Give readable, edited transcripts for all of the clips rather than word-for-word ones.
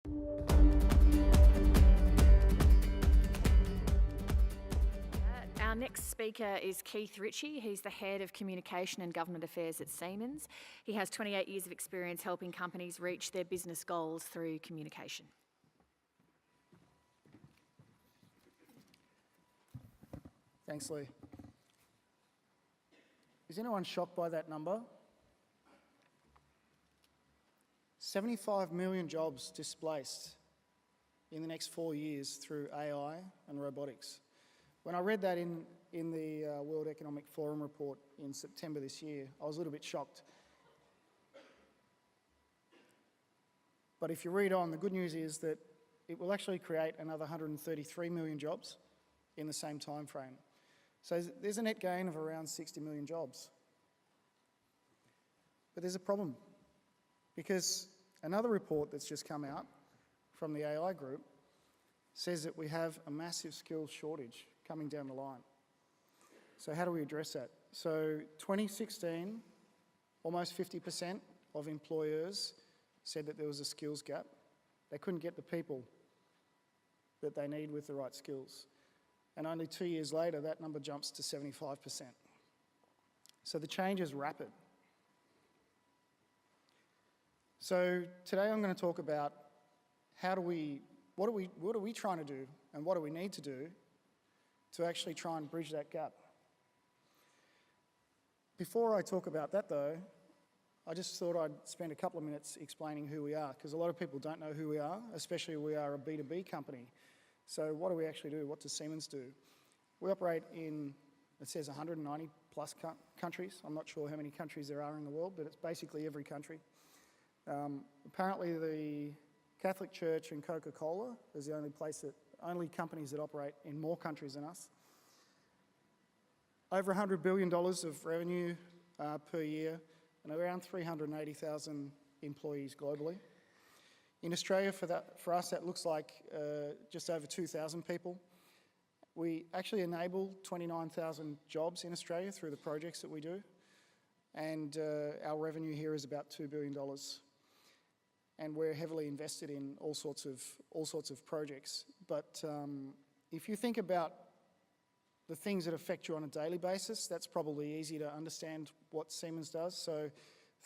Our next speaker is Keith Ritchie. He's the Head of Communication and Government Affairs at Siemens. He has 28 years of experience helping companies reach their business goals through communication. Thanks, Lee. Is anyone shocked by that number? 75 million jobs displaced in the next 4 years through AI and robotics. When I read that in the World Economic Forum report in September this year, I was a little bit shocked. But if you read on, the good news is that it will actually create another 133 million jobs in the same time frame. So there's a net gain of around 60 million jobs. But there's a problem, because another report that's just come out from the AI group says that we have a massive skills shortage coming down the line. So how do we address that? So 2016, almost 50% of employers said that there was a skills gap. They couldn't get the people that they need with the right skills. And only 2 years later, that number jumps to 75%. So the change is rapid. So today I'm going to talk about what are we trying to do and what do we need to do to actually try and bridge that gap. Before I talk about that though, I just thought I'd spend a couple of minutes explaining who we are, because a lot of people don't know who we are, especially we are a B2B company. So what do we actually do? What does Siemens do? We operate in, it says 190 plus countries. I'm not sure how many countries there are in the world, but it's basically every country. Apparently the Catholic Church and Coca-Cola is the only companies that operate in more countries than us. Over $100 billion of revenue per year and around 380,000 employees globally. In Australia, for us, that looks like just over 2,000 people. We actually enable 29,000 jobs in Australia through the projects that we do, and our revenue here is about $2 billion. And we're heavily invested in all sorts of projects. But if you think about the things that affect you on a daily basis, that's probably easy to understand what Siemens does. So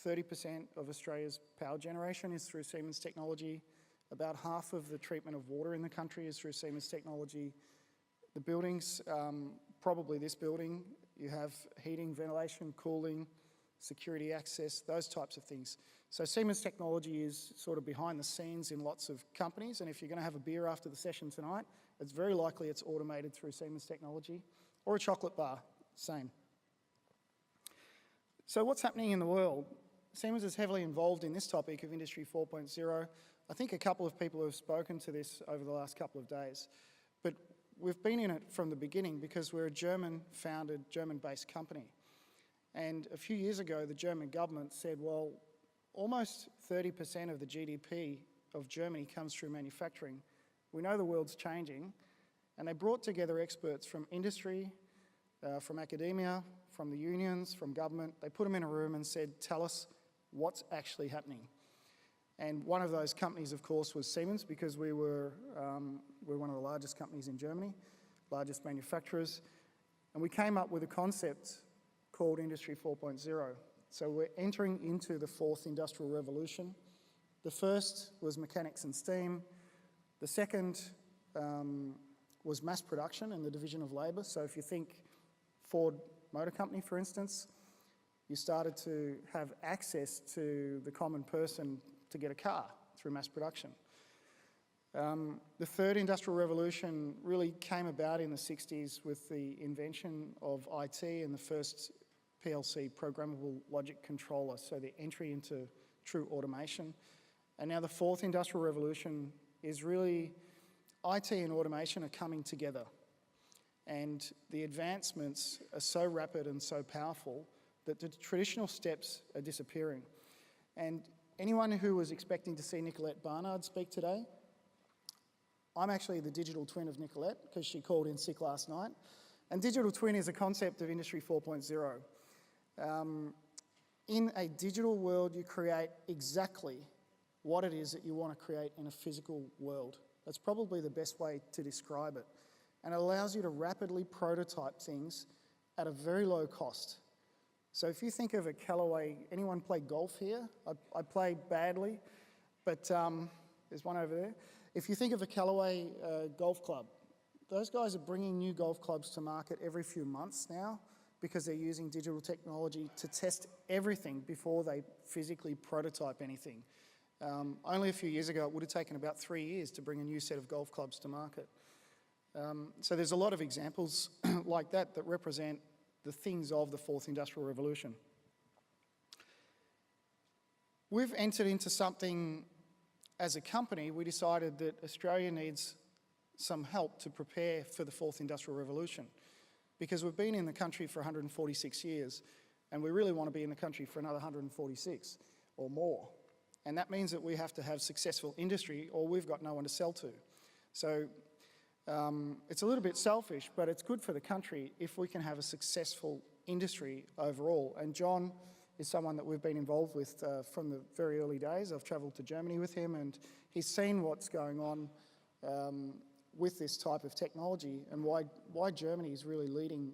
30% of Australia's power generation is through Siemens technology. About half of the treatment of water in the country is through Siemens technology. The buildings, probably this building, you have heating, ventilation, cooling, security access, those types of things. So Siemens technology is sort of behind the scenes in lots of companies, and if you're going to have a beer after the session tonight, it's very likely it's automated through Siemens technology, or a chocolate bar, same. So what's happening in the world? Siemens is heavily involved in this topic of Industry 4.0. I think a couple of people have spoken to this over the last couple of days, but we've been in it from the beginning because we're a German-founded, German-based company. And a few years ago, the German government said, well, almost 30% of the GDP of Germany comes through manufacturing. We know the world's changing, and they brought together experts from industry, from academia, from the unions, from government. They put them in a room and said, tell us what's actually happening. And one of those companies, of course, was Siemens, because we're one of the largest companies in Germany, largest manufacturers. And we came up with a concept called Industry 4.0. So we're entering into the fourth industrial revolution. The first was mechanics and steam. The second was mass production and the division of labour. So if you think Ford Motor Company, for instance, you started to have access to the common person to get a car through mass production. The third industrial revolution really came about in the 60s with the invention of IT and the first PLC, programmable logic controller, so the entry into true automation. And now the fourth industrial revolution is really IT and automation are coming together. And the advancements are so rapid and so powerful that the traditional steps are disappearing. And anyone who was expecting to see Nicolette Barnard speak today, I'm actually the digital twin of Nicolette because she called in sick last night. And digital twin is a concept of Industry 4.0. In a digital world, you create exactly what it is that you want to create in a physical world. That's probably the best way to describe it. And it allows you to rapidly prototype things at a very low cost. So if you think of a Callaway, anyone play golf here? I play badly, but there's one over there. If you think of a Callaway golf club, those guys are bringing new golf clubs to market every few months now because they're using digital technology to test everything before they physically prototype anything. Only a few years ago, it would have taken about 3 years to bring a new set of golf clubs to market. So there's a lot of examples like that that represent the things of the fourth industrial revolution. We've entered into something as a company. We decided that Australia needs some help to prepare for the fourth industrial revolution because we've been in the country for 146 years and we really want to be in the country for another 146 or more. And that means that we have to have successful industry or we've got no one to sell to. So it's a little bit selfish, but it's good for the country if we can have a successful industry overall. And John is someone that we've been involved with from the very early days. I've travelled to Germany with him and he's seen what's going on with this type of technology and why Germany is really leading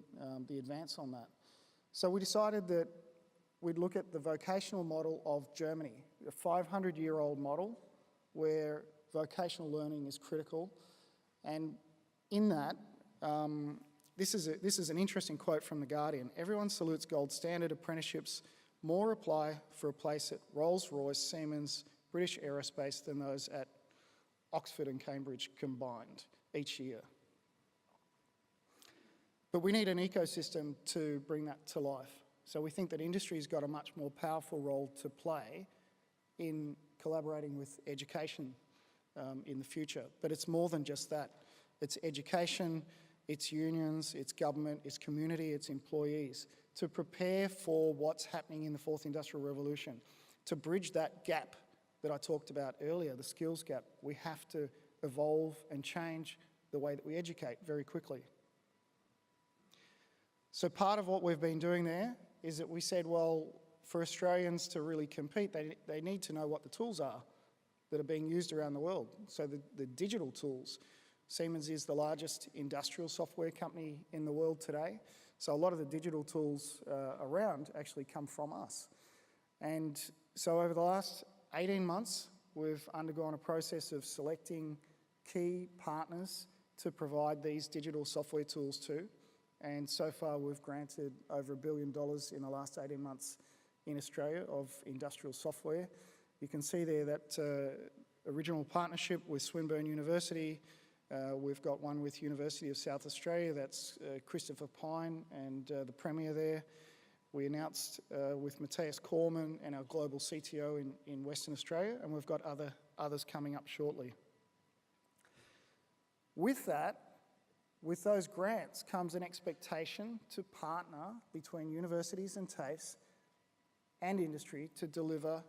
the advance on that. So we decided that we'd look at the vocational model of Germany, a 500-year-old model where vocational learning is critical. And in that, this is an interesting quote from The Guardian. Everyone salutes gold standard apprenticeships. More apply for a place at Rolls-Royce, Siemens, British Aerospace than those at Oxford and Cambridge combined each year. But we need an ecosystem to bring that to life. So we think that industry's got a much more powerful role to play in collaborating with education in the future. But it's more than just that. It's education, it's unions, it's government, it's community, it's employees to prepare for what's happening in the fourth industrial revolution. To bridge that gap that I talked about earlier, the skills gap, we have to evolve and change the way that we educate very quickly. So part of what we've been doing there is that we said, well, for Australians to really compete, they need to know what the tools are that are being used around the world. So the digital tools. Siemens is the largest industrial software company in the world today. So a lot of the digital tools around actually come from us. And so over the last 18 months, we've undergone a process of selecting key partners to provide these digital software tools to. And so far, we've granted over $1 billion in the last 18 months in Australia of industrial software. You can see there that original partnership with Swinburne University. We've got one with University of South Australia, that's Christopher Pine and the Premier there. We announced with Matthias Cormann and our global CTO in Western Australia, and we've got others coming up shortly. With that, with those grants comes an expectation to partner between universities and TAFEs and industry to deliver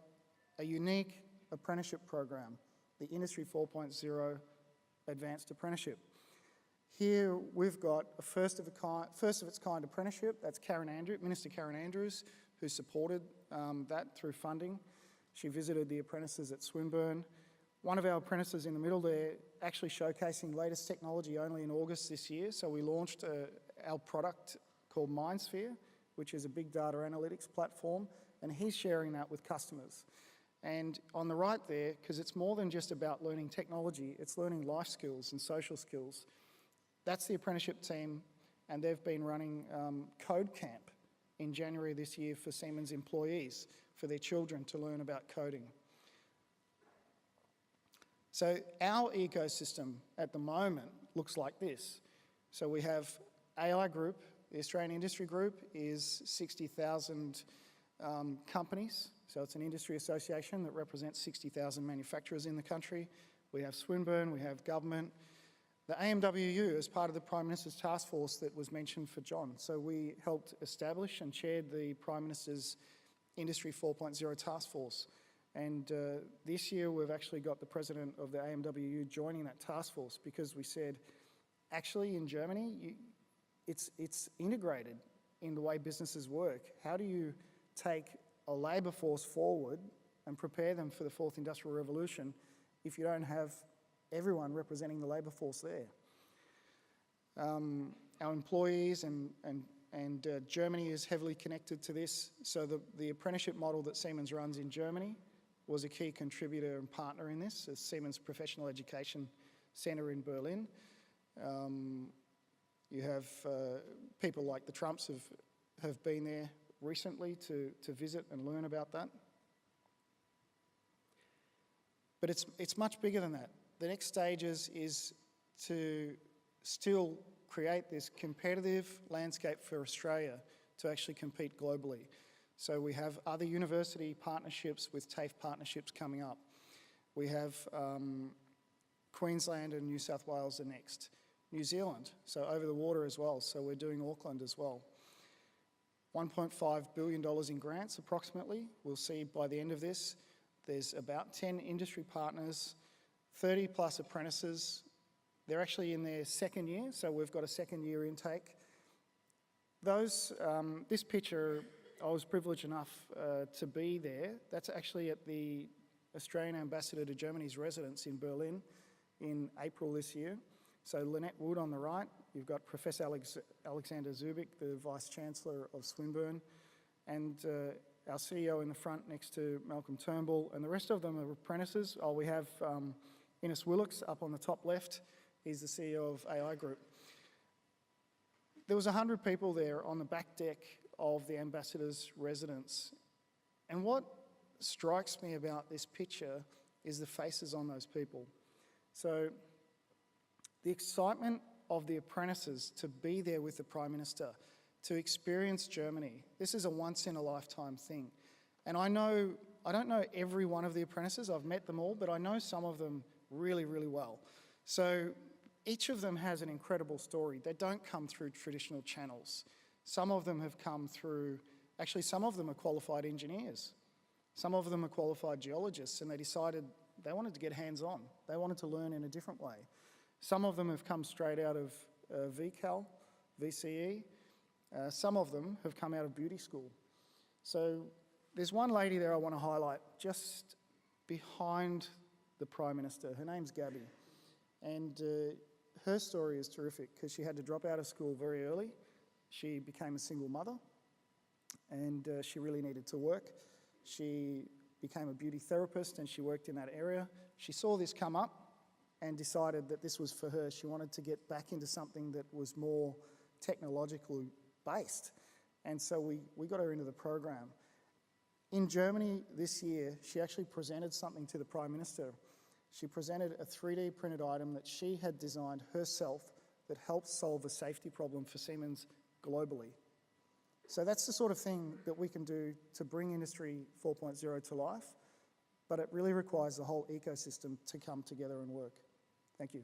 a unique apprenticeship program, the Industry 4.0 Advanced Apprenticeship. Here we've got a first of its kind apprenticeship. That's Minister Karen Andrews, who supported that through funding. She visited the apprentices at Swinburne. One of our apprentices in the middle there actually showcasing latest technology only in August this year. So we launched our product called MindSphere, which is a big data analytics platform, and he's sharing that with customers. And on the right there, because it's more than just about learning technology, it's learning life skills and social skills. That's the apprenticeship team, and they've been running Code Camp in January this year for Siemens employees, for their children to learn about coding. So our ecosystem at the moment looks like this. So we have AI Group, the Australian Industry Group is 60,000 companies. So it's an industry association that represents 60,000 manufacturers in the country. We have Swinburne, we have government. The AMWU is part of the Prime Minister's task force that was mentioned for John. So we helped establish and chaired the Prime Minister's Industry 4.0 task force. And this year we've actually got the president of the AMWU joining that task force because we said, actually in Germany, it's integrated in the way businesses work. How do you take a labour force forward and prepare them for the fourth industrial revolution if you don't have everyone representing the labour force there. Our employees and Germany is heavily connected to this. So the apprenticeship model that Siemens runs in Germany was a key contributor and partner in this, as Siemens Professional Education Centre in Berlin. You have people like the Trumps have been there recently to visit and learn about that. But it's much bigger than that. The next stages is to still create this competitive landscape for Australia to actually compete globally. So we have other university partnerships with TAFE partnerships coming up. We have Queensland and New South Wales are next. New Zealand, so over the water as well, so we're doing Auckland as well. $1.5 billion in grants approximately. We'll see by the end of this. There's about 10 industry partners, 30 plus apprentices. They're actually in their second year, so we've got a second year intake. This picture, I was privileged enough to be there. That's actually at the Australian Ambassador to Germany's residence in Berlin in April this year. So Lynette Wood on the right, you've got Professor Alexander Zubik, the Vice-Chancellor of Swinburne, and our CEO in the front next to Malcolm Turnbull, and the rest of them are apprentices. We have Ines Willocks up on the top left. He's the CEO of AI Group. There was 100 people there on the back deck of the Ambassador's residence. And what strikes me about this picture is the faces on those people. So the excitement of the apprentices to be there with the Prime Minister, to experience Germany. This is a once-in-a-lifetime thing. And I don't know every one of the apprentices, I've met them all, but I know some of them really, really well. So each of them has an incredible story. They don't come through traditional channels. Some of them have come through, actually some of them are qualified engineers. Some of them are qualified geologists, and they decided they wanted to get hands-on. They wanted to learn in a different way. Some of them have come straight out of VCE. Some of them have come out of beauty school. So there's one lady there I want to highlight just behind the Prime Minister. Her name's Gabby. And her story is terrific because she had to drop out of school very early. She became a single mother and she really needed to work. She became a beauty therapist and she worked in that area. She saw this come up and decided that this was for her. She wanted to get back into something that was more technologically based. And so we got her into the program. In Germany this year, she actually presented something to the Prime Minister. She presented a 3D printed item that she had designed herself that helps solve a safety problem for Siemens globally. So that's the sort of thing that we can do to bring Industry 4.0 to life, but it really requires the whole ecosystem to come together and work. Thank you.